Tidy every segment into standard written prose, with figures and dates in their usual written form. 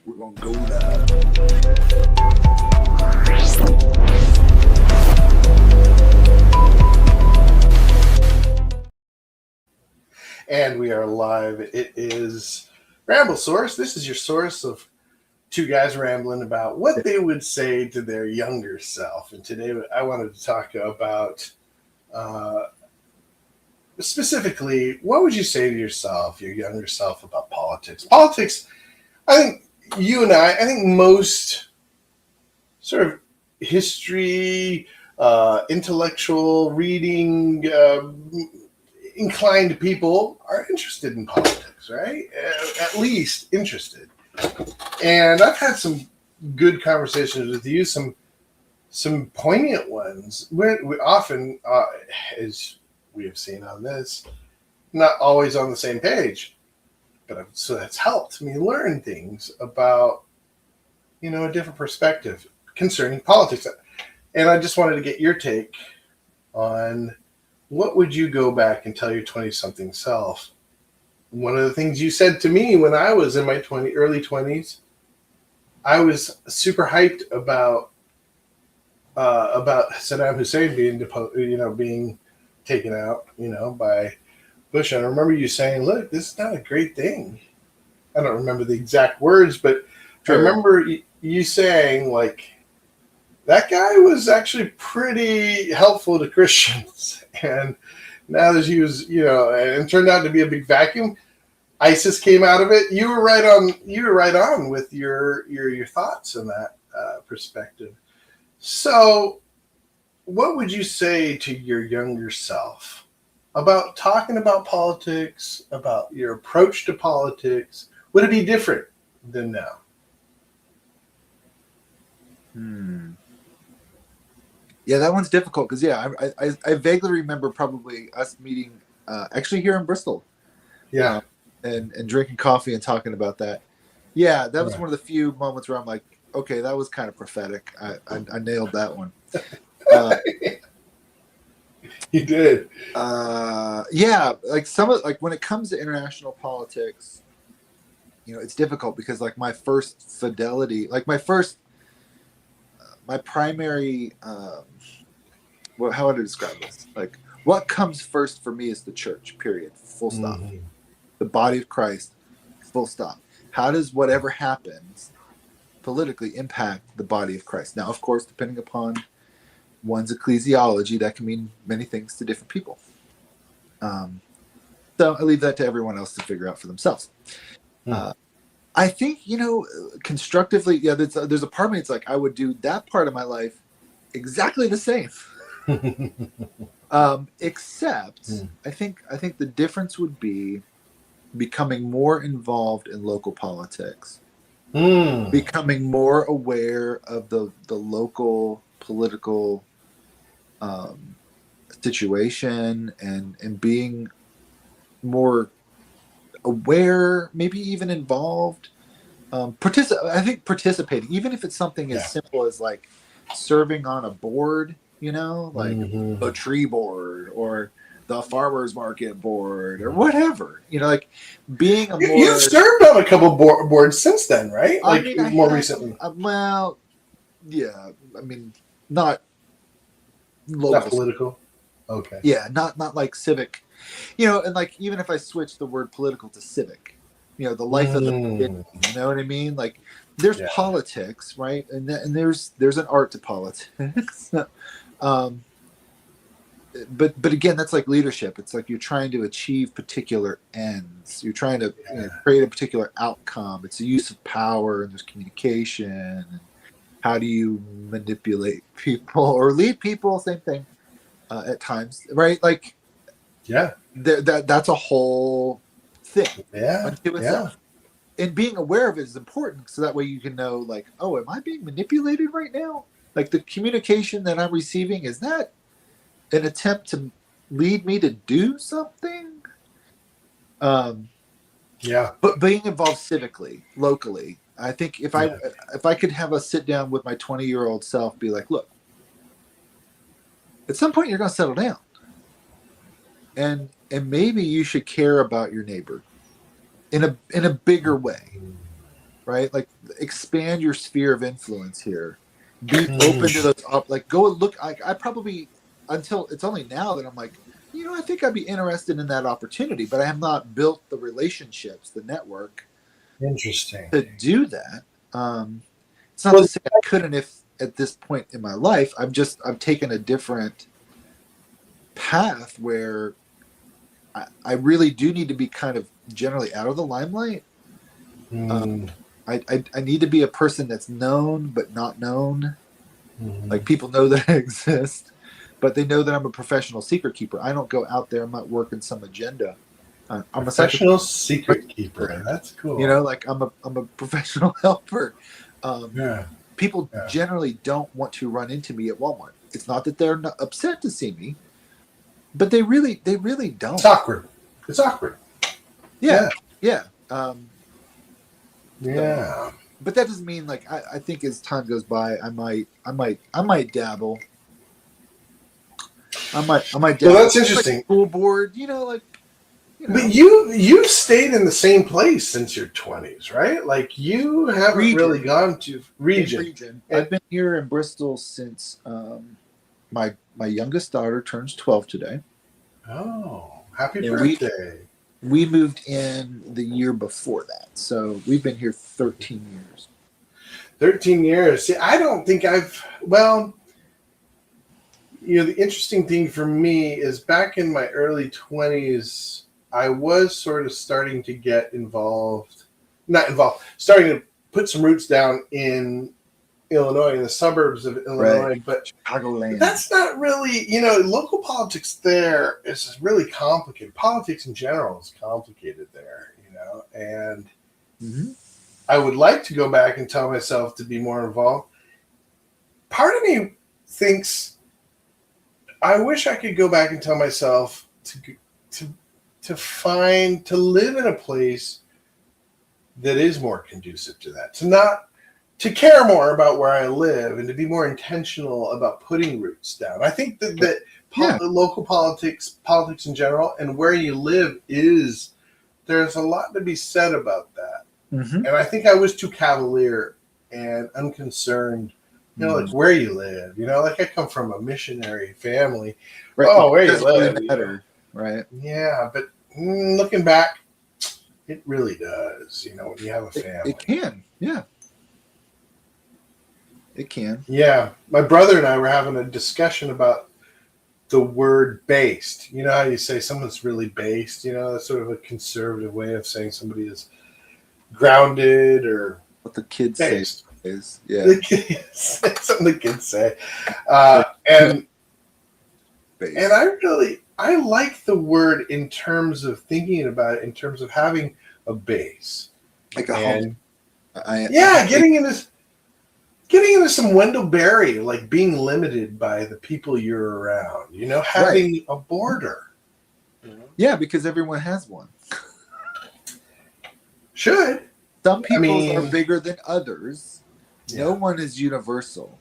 We're gonna go live. And we are live. It is Ramble Source. This is your source of two guys rambling about what they would say to their younger self. And today I wanted to talk about specifically, what would you say to yourself, your younger self, about politics? Politics, I think you and I think most sort of history, intellectual reading, inclined people are interested in politics, right? At least interested. And I've had some good conversations with you, some poignant ones. We often, as we have seen on this, not always on the same page, but so that's helped me learn things about, a different perspective concerning politics. And I just wanted to get your take on what would you go back and tell your 20-something self. One of the things you said to me when I was in my early 20s, I was super hyped about Saddam Hussein being taken out, by Bush. And I remember you saying, "Look, this is not a great thing." I don't remember the exact words, but sure. I remember you saying, like, that guy was actually pretty helpful to Christians. And now that he was, and turned out to be a big vacuum, ISIS came out of it. You were right on with your thoughts on that perspective. So what would you say to your younger self about talking about politics, about your approach to politics? Would it be different than now? Yeah, that one's difficult because, I vaguely remember probably us meeting actually here in Bristol. Yeah. And drinking coffee and talking about that. Yeah, that was one of the few moments where I'm like, okay, that was kind of prophetic. I nailed that one. You did. Yeah, like when it comes to international politics, it's difficult because like my first fidelity, like my primary, how would I describe this? Like, what comes first for me is the church, period, full stop. Mm-hmm. The body of Christ, full stop. How does whatever happens politically impact the body of Christ? Now, of course, depending upon one's ecclesiology, that can mean many things to different people. So I leave that to everyone else to figure out for themselves. I think, constructively, there's a part of me, it's like I would do that part of my life exactly the same. Except I think the difference would be becoming more involved in local politics, becoming more aware of the local political situation and being more aware, maybe even involved, participating, even if it's something as simple as like serving on a board, like a tree board or the farmers market board or whatever, like being a more... You've served on a couple boards since then, right? Like more recently. Well, yeah, not local. Not political. Okay. Yeah, not like civic. And like even if I switch the word political to civic, the life of the city, you know what I mean? Like there's politics, right? And there's an art to politics. But again, that's like leadership. It's like you're trying to achieve particular ends. You're trying to create a particular outcome. It's the use of power, and there's communication. And how do you manipulate people or lead people? Same thing at times, right? Like, that's a whole thing unto itself. And being aware of it is important, so that way you can know, like, oh, am I being manipulated right now? Like the communication that I'm receiving, is that an attempt to lead me to do something? But being involved civically, locally, I think if I could have a sit down with my 20-year-old self, be like, look, at some point you're going to settle down, and maybe you should care about your neighbor in a bigger way. right? Like expand your sphere of influence here. Be open to Mm, those up. Like go and look. I probably until it's only now that I'm like, I think I'd be interested in that opportunity, but I have not built the relationships, the network interesting. to do that. It's not to Well, say I couldn't if at this point in my life I've taken a different path where I really do need to be kind of generally out of the limelight. mm, I need to be a person that's known but not known. mm. Like people know that I exist, but they know that I'm a professional secret keeper. I don't go out there. I'm not working some agenda. I'm a psychic, Professional secret keeper. That's cool. like I'm a professional helper. Um, Yeah, People yeah. generally don't want to run into me at Walmart. It's not that they're not upset to see me, but they really It's don't. awkward. It's awkward. Yeah, Yeah, yeah. So, yeah. but that doesn't mean like I think as time goes by, I might dabble. I might Well, dabble. that's Like interesting. school board, like But you've stayed in the same place since your 20s, right? Like you haven't really region gone to in region. region. And, I've been here in Bristol since my youngest daughter turns 12 today, oh, happy and we birthday. we moved in the year before that, so we've been here 13 years. 13 years. See, I don't think well, the interesting thing for me is back in my early 20s, I was sort of starting to get involved, not involved, starting to put some roots down in Illinois, in the suburbs of Right, Illinois, but Chicagoland. that's not really, local politics there is really complicated. Politics in general is complicated there, and Mm-hmm. I would like to go back and tell myself to be more involved. Part of me thinks I wish I could go back and tell myself to to live in a place that is more conducive to that, to care more about where I live and to be more intentional about putting roots down. I think that Yeah. local politics in general, and where you live there's a lot to be said about that. Mm-hmm. And I think I was too cavalier and unconcerned, like where you live. Like I come from a missionary family. Right. Oh, It where you doesn't really live, matter, right? Yeah, but looking back, it really does. When you have a It family. can, yeah, it can. Yeah, my brother and I were having a discussion about the word based. You know how you say someone's really based? That's sort of a conservative way of saying somebody is grounded or What the kids based. say is, yeah, The kids, something the kids say. And based. I like the word in terms of thinking about it, in terms of having a base. Like a And home. getting into some Wendell Berry, like being limited by the people you're around, having a border. Yeah, because everyone has one. Should. Some people's are bigger than others. Yeah. No one is universal.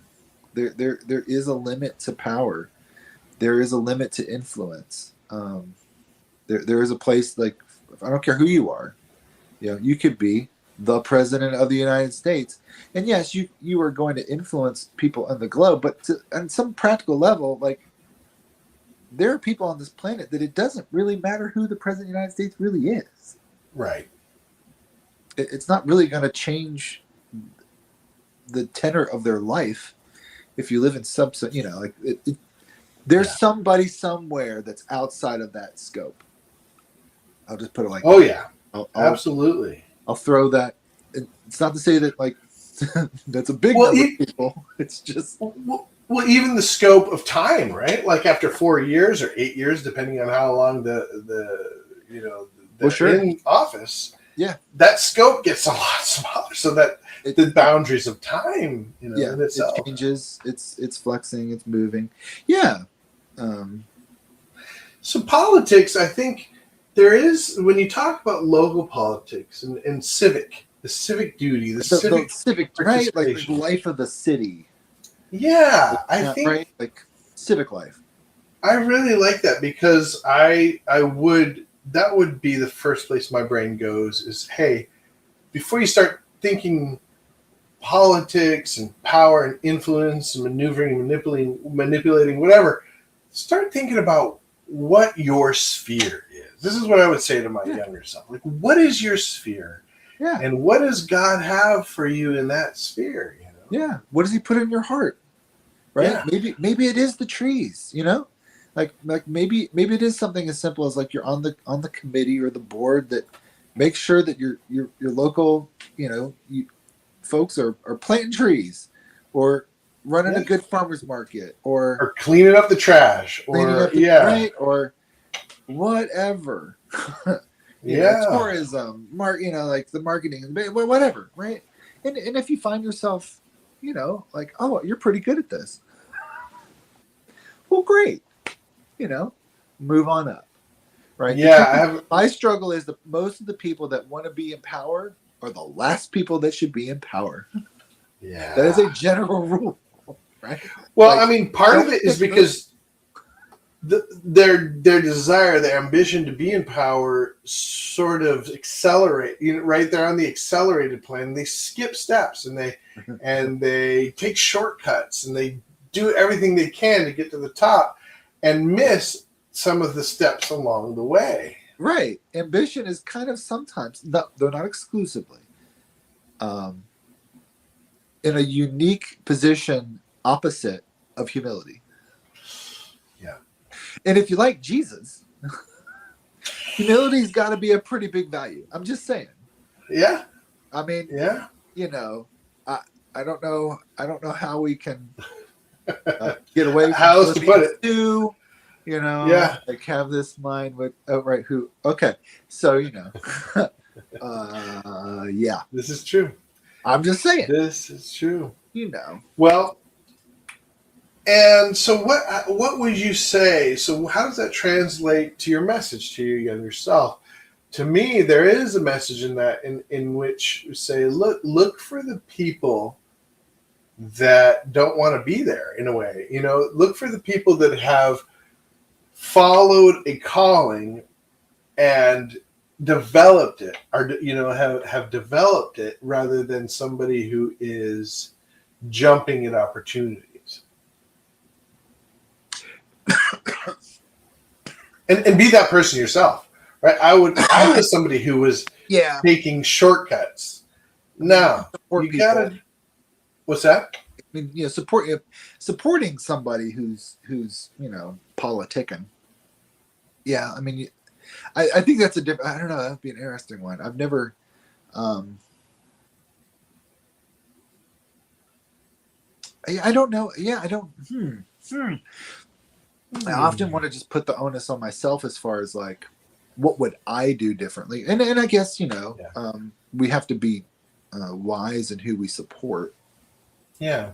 There is a limit to power. There is a limit to influence. There is a place, like, I don't care who you are. You could be the president of the United States, and yes, you are going to influence people on the globe. But on some practical level, like, there are people on this planet that it doesn't really matter who the president of the United States really is. Right. It's not really going to change the tenor of their life if you live in there's somebody somewhere that's outside of that scope. I'll just put it like Oh, that. yeah. Absolutely. I'll throw that. It's not to say that, like, that's a big number of people. It's just well, even the scope of time, right? Like after 4 years or 8 years, depending on how long they're sure. in office. Yeah, that scope gets a lot smaller, so that the boundaries of time, in itself. It changes. It's flexing. It's moving. Yeah. So politics, I think there is, when you talk about local politics and the civic duty, the civic right, like the life of the city. Yeah, I think right, like civic life. I really like that because that would be the first place my brain goes is, hey, before you start thinking politics and power and influence and maneuvering, manipulating, whatever, start thinking about what your sphere is. This is what I would say to my younger self. Like, what is your sphere? Yeah. And what does God have for you in that sphere? You know? Yeah. What does he put in your heart? Right? Yeah. Maybe it is the trees, you know? Like maybe it is something as simple as like you're on the committee or the board that makes sure that your local, you know, folks are planting trees or running a good farmer's market or cleaning up the trash cleaning or up the right or whatever. You know, tourism, you know, like the marketing, whatever, right? And if you find yourself, you know, like, oh, you're pretty good at this, well, great, you know, move on up, right? Yeah. My struggle is that most of the people that want to be in power are the last people that should be in power. Yeah. That is a general rule, right? Well, like, I mean, part of it is because their desire, their ambition to be in power sort of accelerate, you know, right? They're on the accelerated plan. They skip steps and they take shortcuts and they do everything they can to get to the top and miss some of the steps along the way. Right. Ambition is kind of sometimes, though not exclusively, in a unique position opposite of humility. Yeah. And if you like Jesus, humility's got to be a pretty big value. I'm just saying. Yeah. I mean, yeah. You know, I don't know how we can get away from how else to put it. Too, you know, yeah. Like have this mind with right who. Okay, so you know, yeah, this is true. I'm just saying. This is true. You know. Well, and so what would you say? So how does that translate to your message to your younger self? To me, there is a message in that in which you say, look for the people that don't want to be there in a way. You know, look for the people that have followed a calling and developed it, or you know, have developed it rather than somebody who is jumping at opportunities. and be that person yourself, right? I was somebody who was taking shortcuts. No, you gotta. What's that? I mean, you know, supporting somebody who's you know politicking. Yeah, I mean, I think that's a different. I don't know. That'd be an interesting one. I've never. I don't know. Yeah, I don't. I often want to just put the onus on myself as far as like, what would I do differently? And I guess you know, we have to be wise in who we support. Yeah.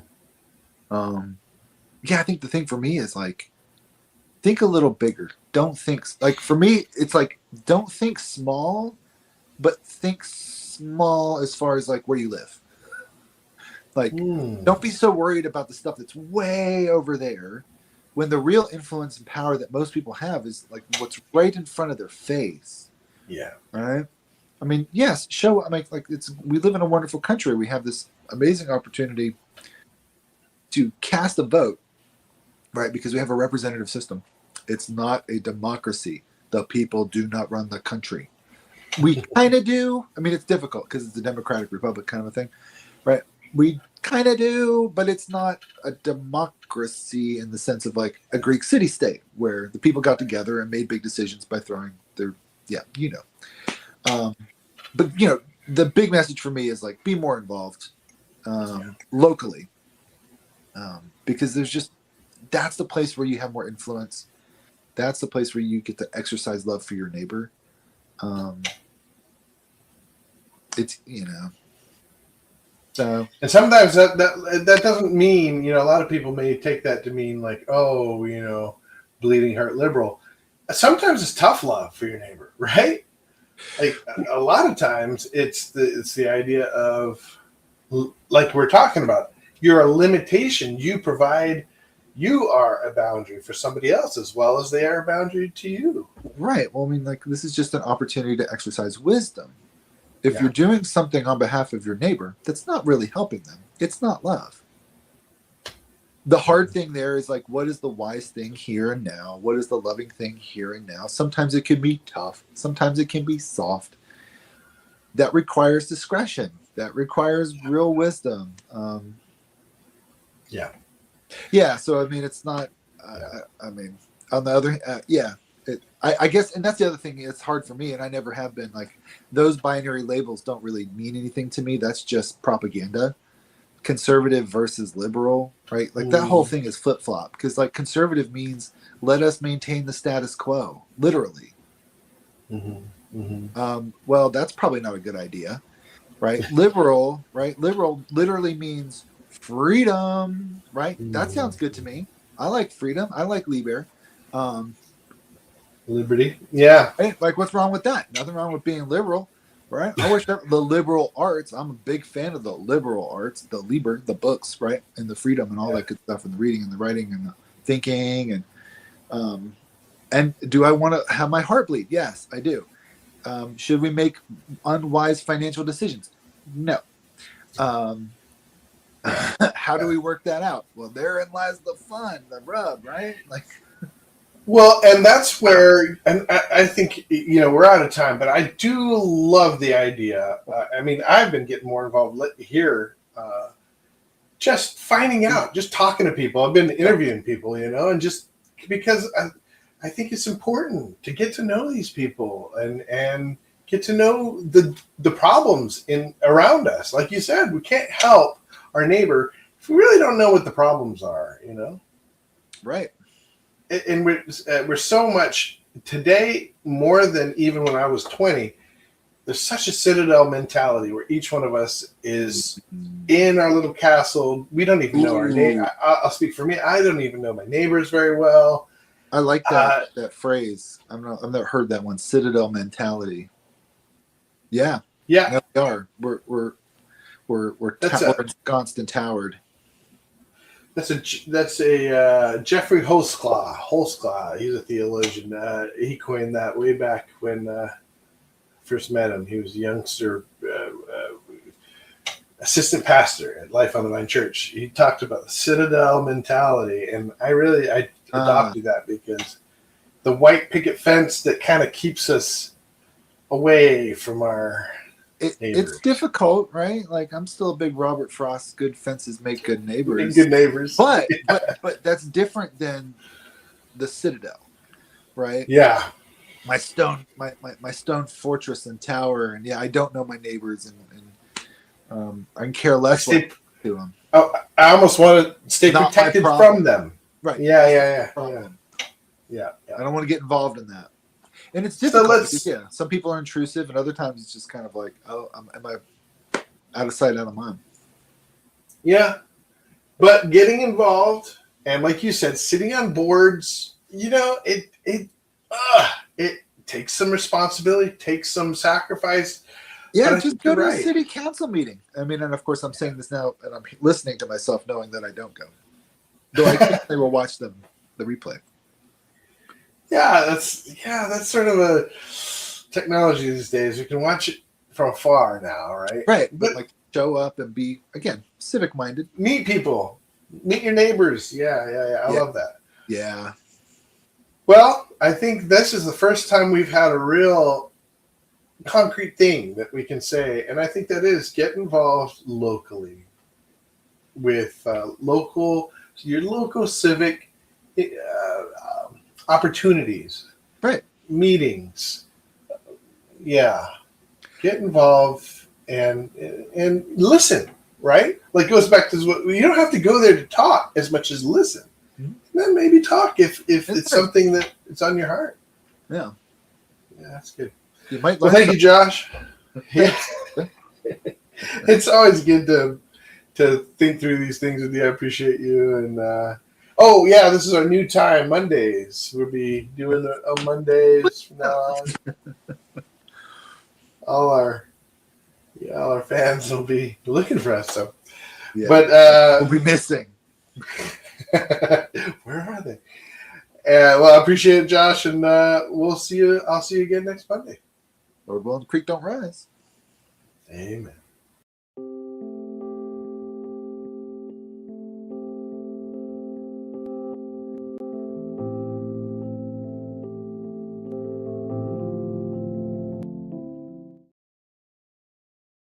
Yeah, I think the thing for me is like, think a little bigger. Don't think like for me, it's like don't think small, but think small as far as like where you live. Like, don't be so worried about the stuff that's way over there, when the real influence and power that most people have is like what's right in front of their face. Yeah. All right. I mean, yes, I mean, like we live in a wonderful country. We have this amazing opportunity to cast a vote, right? Because we have a representative system. It's not a democracy. The people do not run the country. We kind of do. I mean, it's difficult because it's a democratic republic kind of a thing, right? We kind of do, but it's not a democracy in the sense of like a Greek city-state where the people got together and made big decisions by throwing their, you know. But, you know, the big message for me is like be more involved locally. Because that's the place where you have more influence. That's the place where you get to exercise love for your neighbor. It's, you know. So. And sometimes that doesn't mean, you know, a lot of people may take that to mean like, oh, you know, bleeding heart liberal. Sometimes it's tough love for your neighbor, right? Like a lot of times it's the idea of, like we're talking about, you're a limitation. You are a boundary for somebody else as well as they are a boundary to you. Right. Well, I mean, like this is just an opportunity to exercise wisdom. If Yeah. you're doing something on behalf of your neighbor that's not really helping them, it's not love. The hard thing there is like, what is the wise thing here and now? What is the loving thing here and now? Sometimes it can be tough. Sometimes it can be soft. That requires discretion. That requires real wisdom. Yeah. Yeah. So, I mean, it's not, Yeah. I mean, on the other, yeah, I guess, and that's the other thing. It's hard for me, and I never have been. Like, those binary labels don't really mean anything to me. That's just propaganda. Conservative versus liberal, right? Like that whole thing is flip flop because like conservative means let us maintain the status quo, literally. Mm-hmm. Mm-hmm. Well, that's probably not a good idea, right? Liberal, right? Liberal literally means freedom, right? That sounds good to me. I like freedom. I like liber. Um, Liberty. Yeah. Hey, like, what's wrong with that? Nothing wrong with being liberal, right? I wish that the liberal arts. I'm a big fan of the liberal arts, the liber, the books, right, and the freedom and all that good stuff, and the reading and the writing and the thinking, and do I want to have my heart bleed? Yes, I do. Should we make unwise financial decisions? No. Um, how do we work that out? Well, therein lies the fun, the rub, right? Like. Well, and that's where, and I think, we're out of time, but I do love the idea. I mean, I've been getting more involved here, just finding out, just talking to people. I've been interviewing people, and just because I think it's important to get to know these people and get to know the problems around us. Like you said, we can't help our neighbor if we really don't know what the problems are, Right. And we're so much today more than even when I was 20. There's such a citadel mentality where each one of us is in our little castle. We don't even know our name. I'll speak for me. I don't even know my neighbors very well. I like that phrase. I've never heard that one. Citadel mentality. Yeah. Yeah. We are. We're ensconced and towered. That's a Jeffrey Holsclaw. He's a theologian. He coined that way back when I first met him. He was a youngster assistant pastor at Life on the Vine Church. He talked about the citadel mentality, and I adopted that because the white picket fence that kind of keeps us away from our it's difficult, right? Like, I'm still a big Robert Frost. Good fences make good neighbors. Good neighbors, but that's different than the citadel, right? Yeah, my stone fortress and tower, and I don't know my neighbors, and I can care less to them. I almost want to stay protected from them. Right? Yeah. I don't want to get involved in that. And it's difficult. So some people are intrusive, and other times it's just kind of like, oh, am I out of sight, out of mind? Yeah, but getting involved, and like you said, sitting on boards, it takes some responsibility, takes some sacrifice. Yeah, just go to a city council meeting. I mean, and of course, I'm saying this now, and I'm listening to myself, knowing that I don't go. Though I think they will watch the replay. Yeah, that's sort of a technology these days. You can watch it from afar now, right? Right, but like show up and be, again, civic minded. Meet people, meet your neighbors. Yeah. I love that. Yeah. Well, I think this is the first time we've had a real concrete thing that we can say, and I think that is get involved locally with your local civic opportunities, right? Meetings, get involved and listen, right? Like, it goes back to what you don't have to go there to talk as much as listen. Mm-hmm. Then maybe talk if it's something that it's on your heart. Yeah, that's good. You might. Well, thank you, Josh. It's always good to think through these things with you. I appreciate you. And this is our new time, Mondays. We'll be doing it on Mondays from now on. All our fans will be looking for us. So, but we'll be missing. Where are they? Well, I appreciate it, Josh, and we'll see you. I'll see you again next Monday. Lord willing, the creek don't rise. Amen.